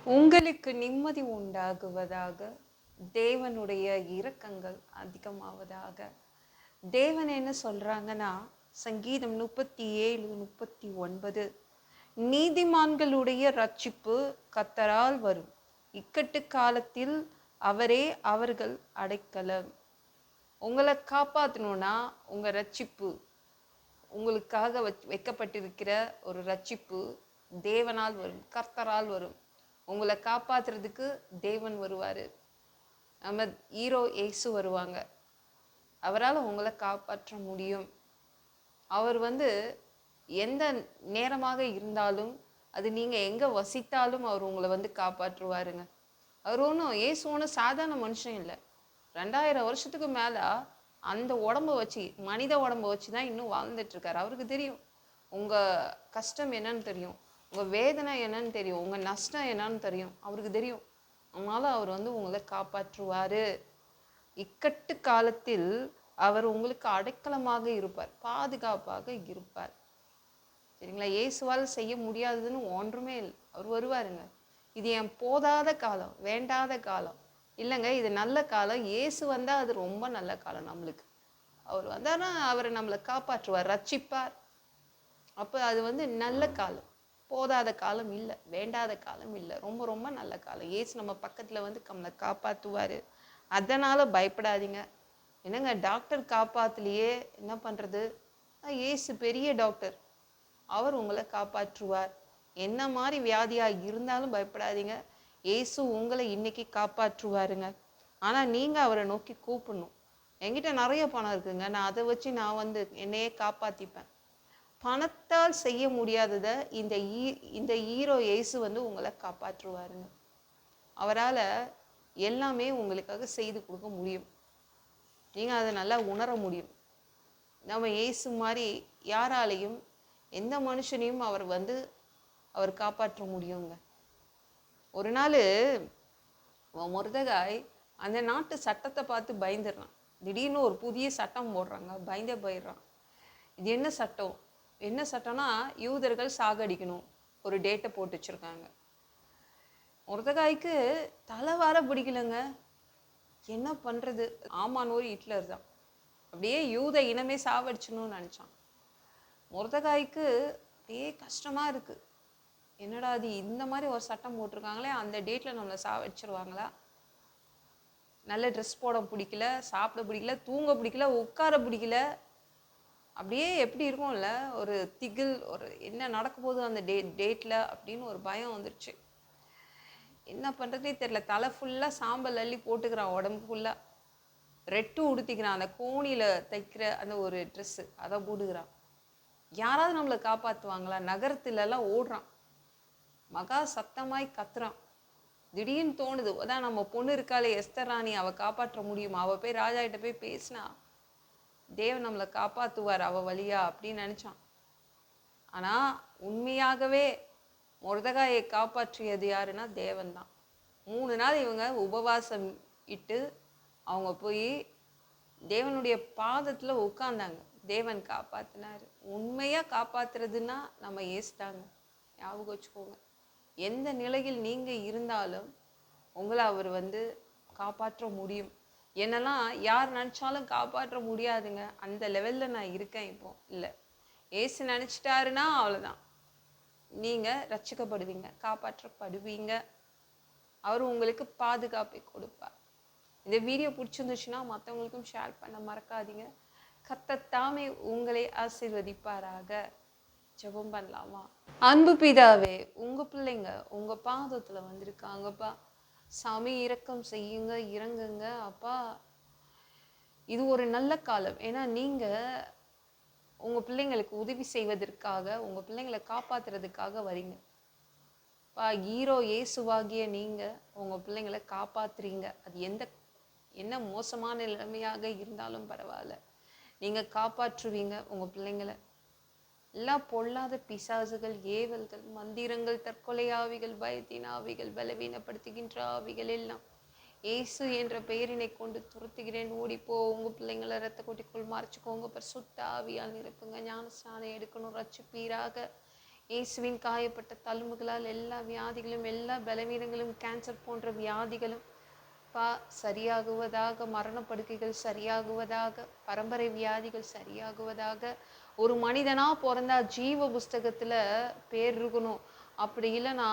உங்களுக்கு நிம்மதி உண்டாகுவதாக. தேவனுடைய இரக்கங்கள் அதிகமாவதாக. தேவன் என்ன சொல்றாங்கன்னா, சங்கீதம் 37:39, நீதிமான்களுடைய ரட்சிப்பு கர்த்தரால் வரும், இக்கட்டு காலத்தில் அவரே அவர்கள் அடைக்கலம். உங்களை காப்பாற்றணும்னா உங்க ரட்சிப்பு, உங்களுக்காக வைக்கப்பட்டிருக்கிற ஒரு ரட்சிப்பு தேவனால் வரும், கர்த்தரால் வரும். உங்களை காப்பாத்துறதுக்கு தேவன் வருவாரு. நம்ம ஹீரோ இயேசு வருவாங்க. அவரால் உங்களை காப்பாற்ற முடியும். அவர் எந்த நேரமாக இருந்தாலும், அது நீங்க எங்க வசித்தாலும் அவர் உங்களை காப்பாற்றுவாருங்க. அவர் இயேசு ஒன்றும் சாதாரண மனுஷன் இல்லை. 2000 வருஷத்துக்கு மேல அந்த உடம்ப வச்சு, மனித உடம்ப வச்சுதான் இன்னும் வாழ்ந்துட்டு இருக்காரு. அவருக்கு தெரியும் உங்க கஷ்டம் என்னன்னு தெரியும், உங்க வேதனை என்னன்னு தெரியும், உங்க நஷ்டம் என்னன்னு தெரியும். அவருக்கு தெரியும். அதனால அவர் உங்களை காப்பாற்றுவாரு. இக்கட்டு காலத்தில் அவர் உங்களுக்கு அடைக்கலமாக இருப்பார், பாதுகாப்பாக இருப்பார். சரிங்களா? இயேசுவால் செய்ய முடியாததுன்னு ஒன்றுமே இல்லை. அவர் வருவாருங்க. இது என் போதாத காலம், வேண்டாத காலம் இல்லைங்க, இது நல்ல காலம். இயேசு வந்தா அது ரொம்ப நல்ல காலம் நம்மளுக்கு. அவர் வந்தாருன்னா அவரை நம்மளை காப்பாற்றுவார், ரட்சிப்பார். அப்போ அது நல்ல காலம், போதாத காலம் இல்லை, வேண்டாத காலம் இல்லை, ரொம்ப ரொம்ப நல்ல காலம். இயேசு நம்ம பக்கத்தில் நம்மளை காப்பாற்றுவார். அதனால் பயப்படாதீங்க. என்னங்க டாக்டர் காப்பாற்றலையே, என்ன பண்ணுறது? இயேசு பெரிய டாக்டர், அவர் உங்களை காப்பாற்றுவார். என்ன மாதிரி வியாதியாக இருந்தாலும் பயப்படாதீங்க, இயேசு உங்களை இன்னைக்கு காப்பாற்றுவாருங்க. ஆனால் நீங்கள் அவரை நோக்கி கூப்பிடணும். என்கிட்ட நிறைய பணம் இருக்குங்க, நான் அதை வச்சு நான் என்னையே காப்பாற்றிப்பேன். பணத்தால் செய்ய முடியாததை இந்த ஹீரோ இயேசு உங்களை காப்பாற்றுவாருங்க. அவரால் எல்லாமே உங்களுக்காக செய்து கொடுக்க முடியும். நீங்கள் அதை நல்லா உணர முடியும். நம்ம இயேசு மாதிரி யாராலையும், எந்த மனுஷனையும் அவர் காப்பாற்ற முடியுங்க. ஒரு நாள் மொர்தெகாய் அந்த நாட்டு சட்டத்தை பார்த்து பயந்துடுறான். திடீர்னு ஒரு புதிய சட்டம் போடுறாங்க, பயந்தே போயிடுறான். இது என்ன சட்டம்? என்ன சட்டம்னா, யூதர்கள் சாகடிக்கணும், ஒரு டேட்டை போட்டு வச்சுருக்காங்க. மொர்தெகாய்க்கு தலை வார பிடிக்கலங்க. என்ன பண்ணுறது? ஆமான் ஒரு ஹிட்லர் தான், அப்படியே யூத இனமே சாவடிச்சணும்னு நினச்சான். மொர்தெகாய்க்கு அப்படியே கஷ்டமாக இருக்குது. என்னடா அது, இந்த மாதிரி ஒரு சட்டம் போட்டிருக்காங்களே, அந்த டேட்டில் நம்மளை சாவடிச்சிருவாங்களா? நல்ல ட்ரெஸ் போட பிடிக்கல, சாப்பிட பிடிக்கல, தூங்க பிடிக்கல, உட்கார பிடிக்கல. அப்படியே எப்படி இருக்கும்ல, ஒரு திகில், ஒரு என்ன நடக்க போகுது அந்த டேட்டில் அப்படின்னு ஒரு பயம் வந்துருச்சு. என்ன பண்ணுறதே தெரியல. தலை ஃபுல்லாக சாம்பல் அள்ளி போட்டுக்கிறான், உடம்பு ஃபுல்லாக ரெட்டு உடுத்திக்கிறான், அந்த கோணியில் தைக்கிற அந்த ஒரு ட்ரெஸ்ஸு அதை போட்டுக்கிறான். யாராவது நம்மளை காப்பாற்றுவாங்களா? நகரத்துலலாம் ஓடுறான், மகா சத்தமாய் கத்துறான். திடீர்னு தோணுது, அதான் நம்ம பொண்ணு இருக்காளே எஸ்தர் ராணி, அவள் காப்பாற்ற முடியுமா? அவள் போய் ராஜா கிட்ட போய் பேசினா தேவன் நம்மளை காப்பாற்றுவார் அவள் வழியா அப்படின்னு நினச்சான். ஆனால் உண்மையாகவே மொர்தெகாயை காப்பாற்றியது யாருன்னா தேவன் தான். 3 நாள் இவங்க உபவாசம் இட்டு அவங்க போய் தேவனுடைய பாதத்தில் உட்கார்ந்தாங்க. தேவன் காப்பாற்றினார். உண்மையாக காப்பாற்றுறதுன்னா நம்ம ஏசுதாங்க. ஞாபகம் வச்சுக்கோங்க. எந்த நிலையில் நீங்கள் இருந்தாலும் உங்களை அவர் காப்பாற்ற முடியும். என்னெல்லாம் யார் நினச்சாலும் காப்பாற்ற முடியாதுங்க. அந்த லெவலில் நான் இருக்கேன் இப்போ. இல்லை, ஏசு நினச்சிட்டாருன்னா அவ்வளோதான், நீங்கள் ரட்சிக்கப்படுவீங்க, காப்பாற்றப்படுவீங்க. அவர் உங்களுக்கு பாதுகாப்பை கொடுப்பார். இந்த வீடியோ பிடிச்சிருந்துச்சுன்னா மற்றவங்களுக்கும் ஷேர் பண்ண மறக்காதீங்க. கர்த்தர் தாமே உங்களை ஆசீர்வதிப்பாராக. ஜெபம் பண்ணலாமா? அன்பு பிதாவே, உங்கள் பிள்ளைங்க உங்கள் பாதத்தில் வந்திருக்காங்கப்பா. சாமி இரக்கம் செய்யுங்க, இறங்குங்க அப்பா. இது ஒரு நல்ல காலம். ஏன்னா நீங்கள் உங்கள் பிள்ளைங்களுக்கு உதவி செய்வதற்காக, உங்கள் பிள்ளைங்களை காப்பாற்றுறதுக்காக வரீங்க. ஹீரோ இயேசுவாகிய நீங்கள் உங்கள் பிள்ளைங்களை காப்பாற்றுறீங்க. அது என்ன மோசமான நிலைமையாக இருந்தாலும் பரவாயில்ல, நீங்கள் காப்பாற்றுவீங்க உங்கள் பிள்ளைங்களை. எல்லா பொல்லாத பிசாசுகள், ஏவல்கள், மந்திரங்கள், தற்கொலை ஆவிகள், பயத்தின் ஆவிகள், பலவீனப்படுத்துகின்ற ஆவிகள் எல்லாம் இயேசு என்ற பெயரினை கொண்டு துரத்துகிறேன். ஓடிப்போ. உங்கள் பிள்ளைங்களை ரத்த கொட்டிக்குள் மறைச்சிக்கோங்க. பரிசுத்த ஆவியால் நிரப்புங்க. ஞானஸ்நானம் எடுக்கணும், ரட்சிப்பீராக. இயேசுவின் காயப்பட்ட தழும்புகளால் எல்லா வியாதிகளும், எல்லா பலவீனங்களும், கேன்சர் போன்ற வியாதிகளும் சரியாகுவதாக, மரணப்படுக்கைகள் சரியாகுவதாக, பரம்பரை வியாதிகள் சரியாகுவதாக. ஒரு மனிதனா பிறந்தா ஜீவ புஸ்தகத்துல பேர் இருக்கணும். அப்படி இல்லைன்னா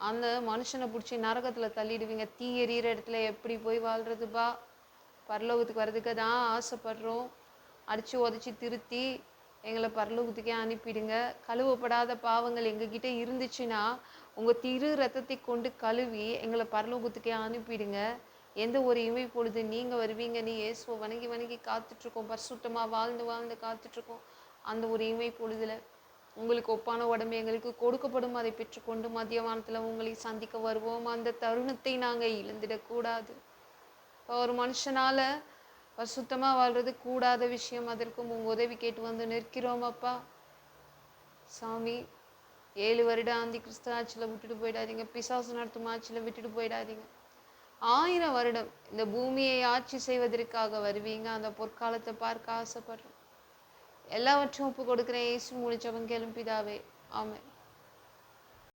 அந்த மனுஷனை பிடிச்சி நரகத்துல தள்ளிடுவீங்க. தீ எறிகிற இடத்துல எப்படி போய் வாழ்றதுப்பா? பரலோகத்துக்கு வர்றதுக்கு தான் ஆசைப்படுறோம். அடிச்சு உதச்சி திருத்தி எங்களை பரலோகத்துக்கே அனுப்பிடுங்க. கழுவப்படாத பாவங்கள் எங்ககிட்ட இருந்துச்சுன்னா உங்கள் திரு ரத்தத்தை கொண்டு கழுவி எங்களை பரலோகத்துக்கே அனுப்பிடுங்க. எந்த ஒரு இமை பொழுது நீங்கள் வருவீங்க, நீ இயேசுவை வணங்கி வணங்கி காத்துட்ருக்கோம், பரிசுத்தமாக வாழ்ந்து வாழ்ந்து காத்துட்ருக்கோம். அந்த ஒரு இமை பொழுதுல உங்களுக்கு ஒப்பான உடம்பு எங்களுக்கு கொடுக்கப்படும், அதை பெற்றுக்கொண்டு மத்தியவானத்தில் உங்களை சந்திக்க வருவோம். அந்த தருணத்தை நாங்கள் இழந்துடக்கூடாது. ஒரு மனுஷனால பரிசுத்தமாக வாழ்றது கூடாத விஷயம். அதற்கும் உங்கள் உதவி கேட்டு வந்து நிற்கிறோம் அப்பா. சாமி, 7 வருடம் ஆந்தி கிறிஸ்து ஆட்சியில் விட்டுட்டு போயிடாதீங்க. பிசாசு நடத்தும் ஆட்சியில் விட்டுட்டு போயிடாதீங்க. 1000 வருடம் இந்த பூமியை ஆட்சி செய்வதற்காக வருவீங்க. அந்த பொற்காலத்தை பார்க்க ஆசைப்படுறோம். எல்லாவற்றையும் ஒப்பு கொடுக்குறேன். இயேசு மூலம் ஜெபம் கேளும் பிதாவே, ஆமென்.